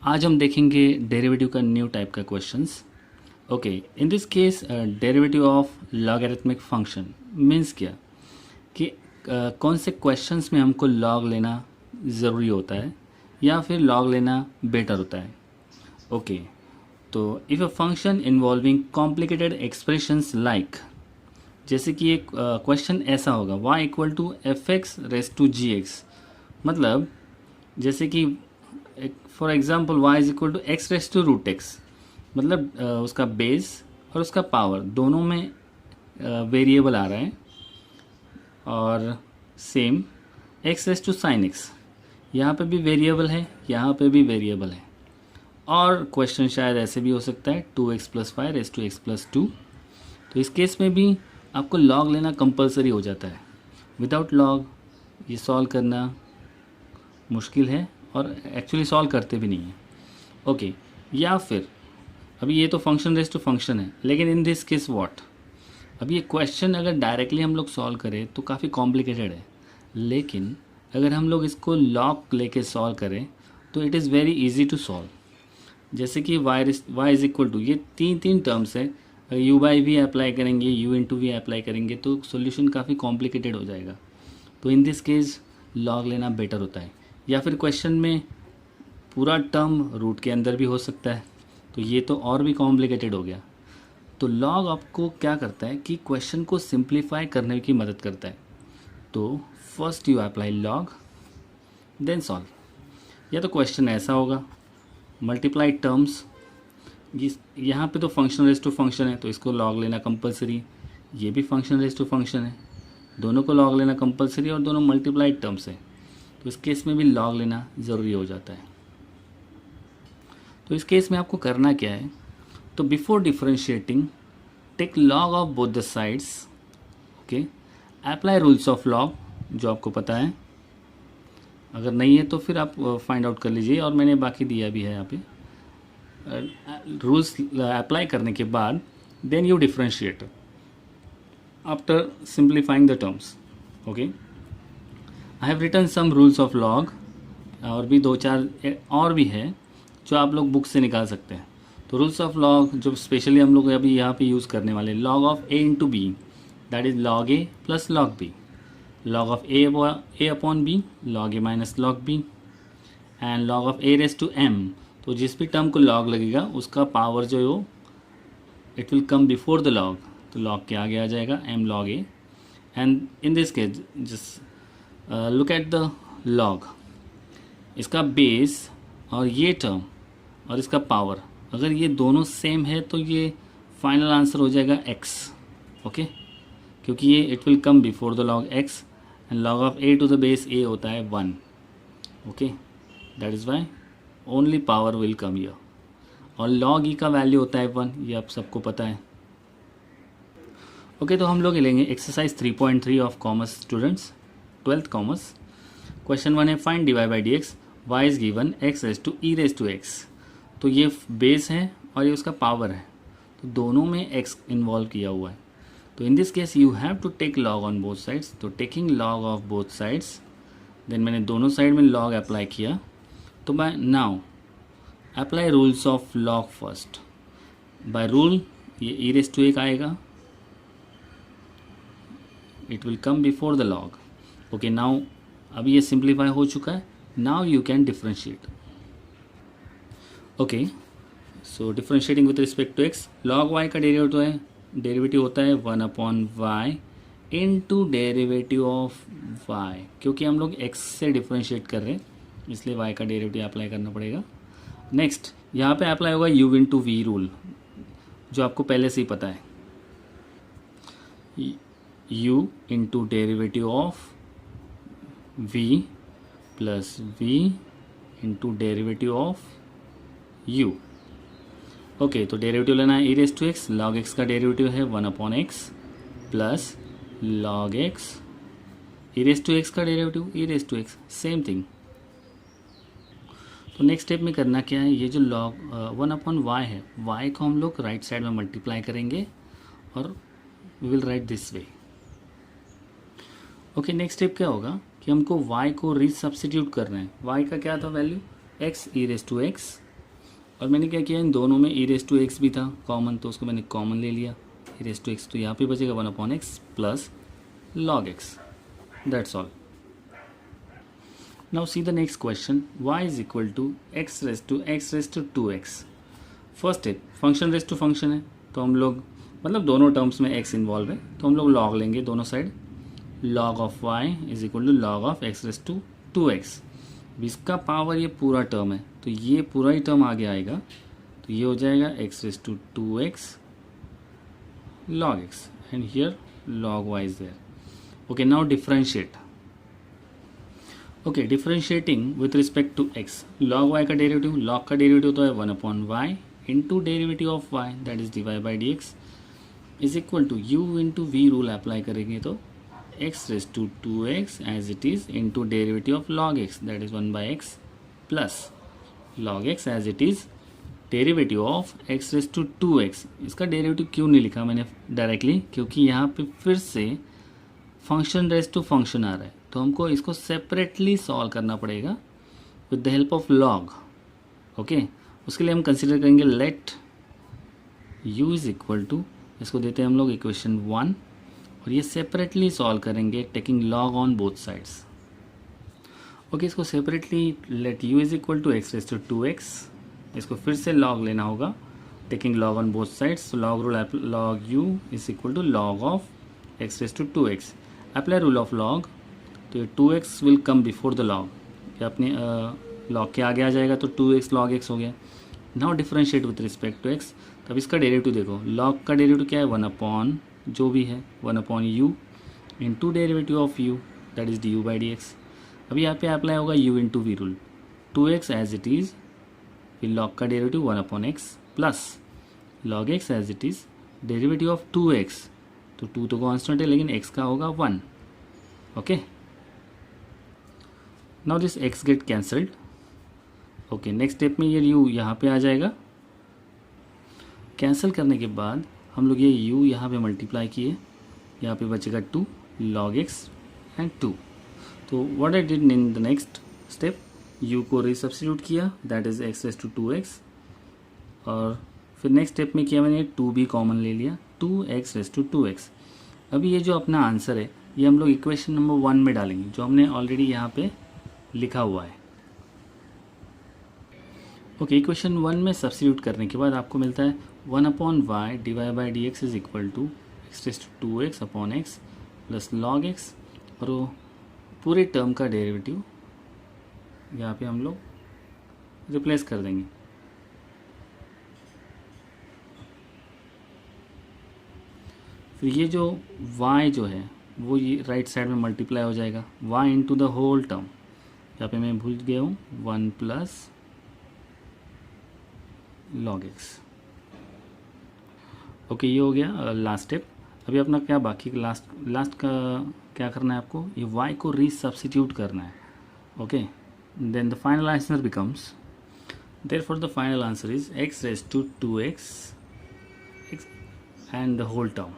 आज हम देखेंगे डेरिवेटिव का न्यू टाइप का questions. Okay, in this case derivative of logarithmic function means क्या कि कौन से क्वेश्चंस में हमको लॉग लेना ज़रूरी होता है या फिर लॉग लेना बेटर होता है। ओके, तो if a function involving complicated expressions like, जैसे कि एक क्वेश्चन ऐसा होगा y equal to f x raise to g x, मतलब जैसे कि for example y is equal to x raise to root x, मतलब उसका बेस और उसका पावर दोनों में वेरिएबल आ रहा है। और same x raise to sine x, यहाँ पे भी वेरिएबल है, यहाँ पे भी वेरिएबल है। और क्वेश्चन शायद ऐसे भी हो सकता है 2x plus five raise to x plus two, तो इस केस में भी आपको लॉग लेना कंपलसरी हो जाता है। विदाउट लॉग ये सॉल्व करना मुश्किल है और एक्चुअली सॉल्व करते भी नहीं है। ओके, या फिर अभी ये तो फंक्शन रेस टू फंक्शन है, लेकिन इन दिस केस व्हाट, अभी ये क्वेश्चन अगर डायरेक्टली हम लोग सॉल्व करें तो काफ़ी कॉम्प्लिकेटेड है, लेकिन अगर हम लोग इसको लॉग लेके सॉल्व करें तो it is very easy to solve. जैसे कि y इज इक्वल टू, ये तीन टर्म्स है, u बाई वी अप्लाई करेंगे, u इंटू वी अप्लाई करेंगे तो सोल्यूशन काफ़ी कॉम्प्लिकेटेड हो जाएगा। तो इन दिस केस लॉग लेना बेटर होता है। या फिर क्वेश्चन में पूरा टर्म रूट के अंदर भी हो सकता है, तो ये तो और भी कॉम्प्लिकेटेड हो गया। तो लॉग आपको क्या करता है कि क्वेश्चन को सिंप्लीफाई करने की मदद करता है। तो first you apply log then solve. या तो क्वेश्चन ऐसा होगा मल्टीप्लाई टर्म्स, यहाँ पे तो फंक्शन रेस टू फंक्शन है तो इसको लॉग लेना कंपलसरी, ये भी फंक्शन रेस टू फंक्शन है, दोनों को लॉग लेना कंपलसरी और दोनों मल्टीप्लाइड टर्म्स है, तो इस केस में भी लॉग लेना ज़रूरी हो जाता है। तो इस केस में आपको करना क्या है, तो before differentiating take log of both the sides. Okay, apply rules of log जो आपको पता है, अगर नहीं है तो फिर आप फाइंड आउट कर लीजिए, और मैंने बाकी दिया भी है यहाँ पे। रूल्स अप्लाई करने के बाद then you differentiate after simplifying the terms. Okay, I have written some rules of log, और भी दो चार और भी है जो आप लोग बुक से निकाल सकते हैं। तो रूल्स ऑफ लॉग जो स्पेशली हम लोग अभी यहाँ पे यूज़ करने वाले, log of a into b that is log a plus log b, log of a upon b log a minus log b, and log of a raise to m। तो जिस भी टर्म को log लगेगा उसका power जो है वो it will come before the log, तो लॉग के आगे आ जाएगा m log a। And in this case just look at the log, इसका बेस और ये टर्म और इसका पावर, अगर ये दोनों सेम है तो ये फाइनल आंसर हो जाएगा x। ओके, क्योंकि ये it will come before the log x, and log of a to the base a होता है 1। Okay, that is why only power will come here, और लॉग e का वैल्यू होता है 1, ये आप सबको पता है। ओके, तो हम लोग लेंगे exercise 3.3 of commerce students, 12th commerce. Question 1 है find dy by d x, y is given x raise to e raise to x. तो ये बेस है और ये उसका पावर है, तो दोनों में x इन्वॉल्व किया हुआ है। तो in this case you have to take log on both sides. तो taking log of both sides, then मैंने दोनों साइड में लॉग अप्लाई किया। तो by now apply rules of log first. By rule ये ई रेस टू एक आएगा, it will come before the log. Okay, now अभी ये सिंप्लीफाई हो चुका है, now you can differentiate. Okay, so differentiating with respect to x, log y का derivative होता है 1 upon y into derivative of y. क्योंकि हम लोग एक्स से डिफरेंशिएट कर रहे हैं इसलिए वाई का डेरिवेटिव अप्लाई करना पड़ेगा। नेक्स्ट यहाँ पे अप्लाई होगा u इंटू वी रूल, जो आपको पहले से ही पता है, u into derivative of v plus v into derivative of u। Okay, तो डेरिवेटिव लेना है e raise to x, log x का डेरिवेटिव है 1 upon x plus log x, e raise to x का derivative e raise to x, same thing. तो next step में करना क्या है, ये जो लॉग 1 अपॉन वाई है, y को हम लोग राइट साइड में मल्टीप्लाई करेंगे और we will write this way. Okay, next step क्या होगा कि हमको y को रीसब्स्टिट्यूट करना है। y का क्या था value, x e raise to x और मैंने क्या किया, इन दोनों में ई रेस टू एक्स भी था कॉमन, तो उसको मैंने कॉमन ले लिया। ई रेस टू एक्स तो यहाँ पे बचेगा 1/x plus log x, that's all. Now see the next question, y is equal to x raised to 2x. First step, function raise to function है, तो हम लोग मतलब दोनों टर्म्स में x इन्वॉल्व है, तो हम लोग log लेंगे दोनों side. log of y is equal to log of x raise to 2x। इसका पावर ये पूरा टर्म है, तो ये पूरा ही टर्म आगे आएगा, तो ये हो जाएगा x raise to 2x log x and here log y is there. Okay, now differentiate. Okay, differentiating with respect to x. Log y का डेरिवेटिव, log का डेरिवेटिव तो है 1/y into derivative of y that is dy by dx is equal to u into v rule apply करेंगे तो x raise to 2x as it is into derivative of log x that is 1/x plus log x as it is derivative of x raise to 2x। इसका derivative क्यों नहीं लिखा मैंने directly, क्योंकि यहाँ पे फिर से फंक्शन रेस टू फंक्शन आ रहा है, तो हमको इसको सेपरेटली सॉल्व करना पड़ेगा with the help of log. Okay, उसके लिए हम कंसिडर करेंगे let u is equal to, इसको देते हैं हम लोग इक्वेशन 1 और ये सेपरेटली सॉल्व करेंगे taking log on both sides. Okay, इसको separately let u is equal to x raise to 2x, इसको फिर से लॉग लेना होगा taking log on both sides. Log rule, log u is equal to log of x raise to 2x। Apply rule of log, तो ये 2x will come before the log, क्या अपने log के आगे आ जाएगा, तो 2x log x हो गया। Now differentiate with respect to x, तब इसका डेरिवेटिव देखो, लॉग का डेरिवेटिव क्या है 1 जो भी है 1/u into derivative of u that is du by dx। अभी यहाँ पे अप्लाई होगा u into v rule, 2x as it is, फिर लॉग का derivative 1/x plus log x as it is derivative of 2x, तो 2 तो constant है लेकिन x का होगा 1। Okay, now this x get cancelled. Okay, next step में ये u यहाँ पे आ जाएगा, कैंसिल करने के बाद हम लोग ये u यहाँ पे मल्टीप्लाई किए, यहाँ पे बचेगा 2 log x एंड 2। तो what I did in the next step, u को रिसब्स्टिट्यूट किया that is x raise to 2x, और फिर नेक्स्ट स्टेप में किया मैंने 2 भी कॉमन ले लिया, 2x रेज टू 2x। अभी ये जो अपना आंसर है ये हम लोग इक्वेशन नंबर 1 में डालेंगे, जो हमने ऑलरेडी यहाँ पे लिखा हुआ है। ओके, इक्वेशन 1 में सब्स्टिट्यूट करने के बाद आपको मिलता है 1/y dy by dx is equal to x raise to 2x upon x plus log x, और वो पूरे टर्म का डेरिवेटिव यहाँ पे हम लोग रिप्लेस कर देंगे। फिर ये जो y जो है वो ये राइट साइड में मल्टीप्लाई हो जाएगा y into the whole term, यहाँ पे मैं भूल गया हूँ 1 प्लस log x। ओके, ये हो गया लास्ट स्टेप। अभी अपना क्या बाकी लास्ट का क्या करना है आपको, ये y को रीसब्स्टिट्यूट करना है। Okay, then the final answer becomes, therefore the final answer is x raise to 2x and the whole term.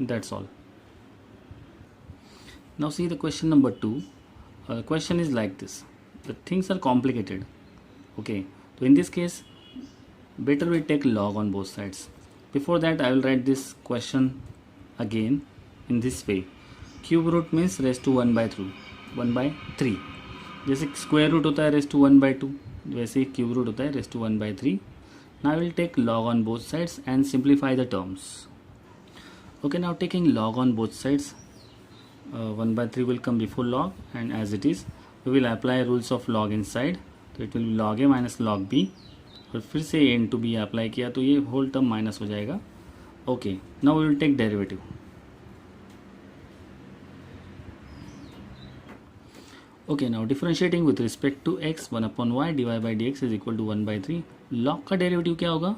That's all. Now see the question number 2. The question is like this. The things are complicated. Okay. So in this case, better we take log on both sides. Before that, I will write this question again in this way. Cube root means raised to 1/3. जैसे square root होता है raised to 1/2, वैसे ही cube root होता है raised to 1/3. Now I will take log on both sides and simplify the terms. Okay, now taking log on both sides, 1/3 will come before log, and as it is we will apply rules of log inside, तो it will be log a minus log b, और फिर से a into b apply किया तो ये whole term minus हो जाएगा। Okay, now we will take derivative. Okay, now differentiating with respect to x 1/y dy by dx is equal to 1/3। Log का derivative क्या होगा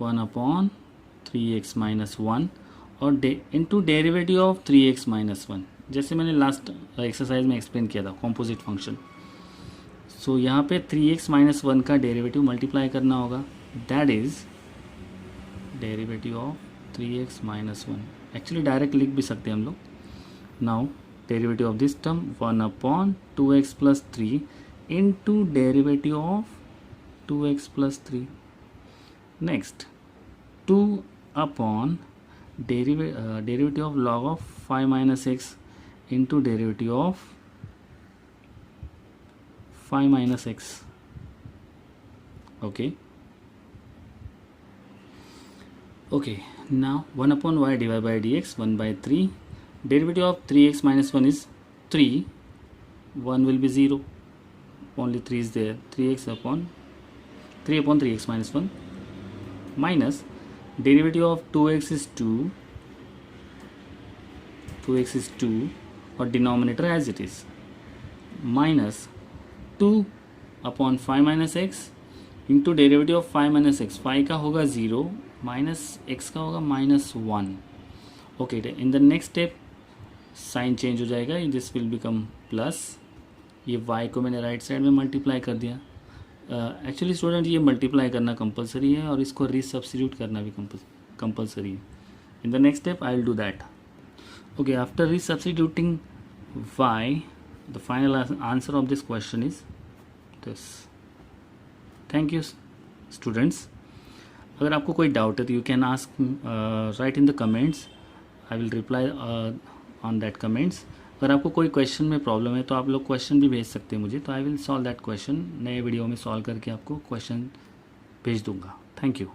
1/3x माइनस 1 और into derivative of 3x minus 1, जैसे मैंने last exercise में explain किया था composite function. सो यहाँ पे 3x माइनस 1 का डेरिवेटिव मल्टीप्लाई करना होगा, that is derivative of 3x minus 1। Actually direct लिख भी सकते हैं हम लोग। Now derivative of this term 1/2x plus 3 into derivative of 2x plus 3. Next, 2 upon derivative of log of 5 minus x into derivative of 5 minus x. Okay, now 1 upon y divided by dx, 1 by 3. Derivative of 3x minus 1 is 3. 1 will be 0. Only 3 is there. 3 upon 3x minus 1 minus derivative of 2x is 2. 2x is 2 or denominator as it is, minus 2 upon 5 minus x into derivative of 5 minus x. 5 का होगा 0 minus x का होगा minus 1. Okay, in the next step sign change हो जाएगा, this will become plus. ये y को मैंने right side में मल्टीप्लाई कर दिया. एक्चुअली स्टूडेंट ये मल्टीप्लाई करना कंपलसरी है और इसको रीसब्स्टिट्यूट करना भी कंपलसरी है. इन the next step I will do that. Okay, after रीसब्स्टिट्यूटिंग y, the final answer of this question is this. Thank you students. अगर आपको कोई डाउट है तो you can ask right in the comments. I will reply on that comments. अगर आपको कोई question में problem है तो आप लोग क्वेश्चन भी भेज सकते हैं मुझे, तो I will solve that question. नए वीडियो में सॉल्व करके आपको क्वेश्चन भेज दूंगा. Thank you.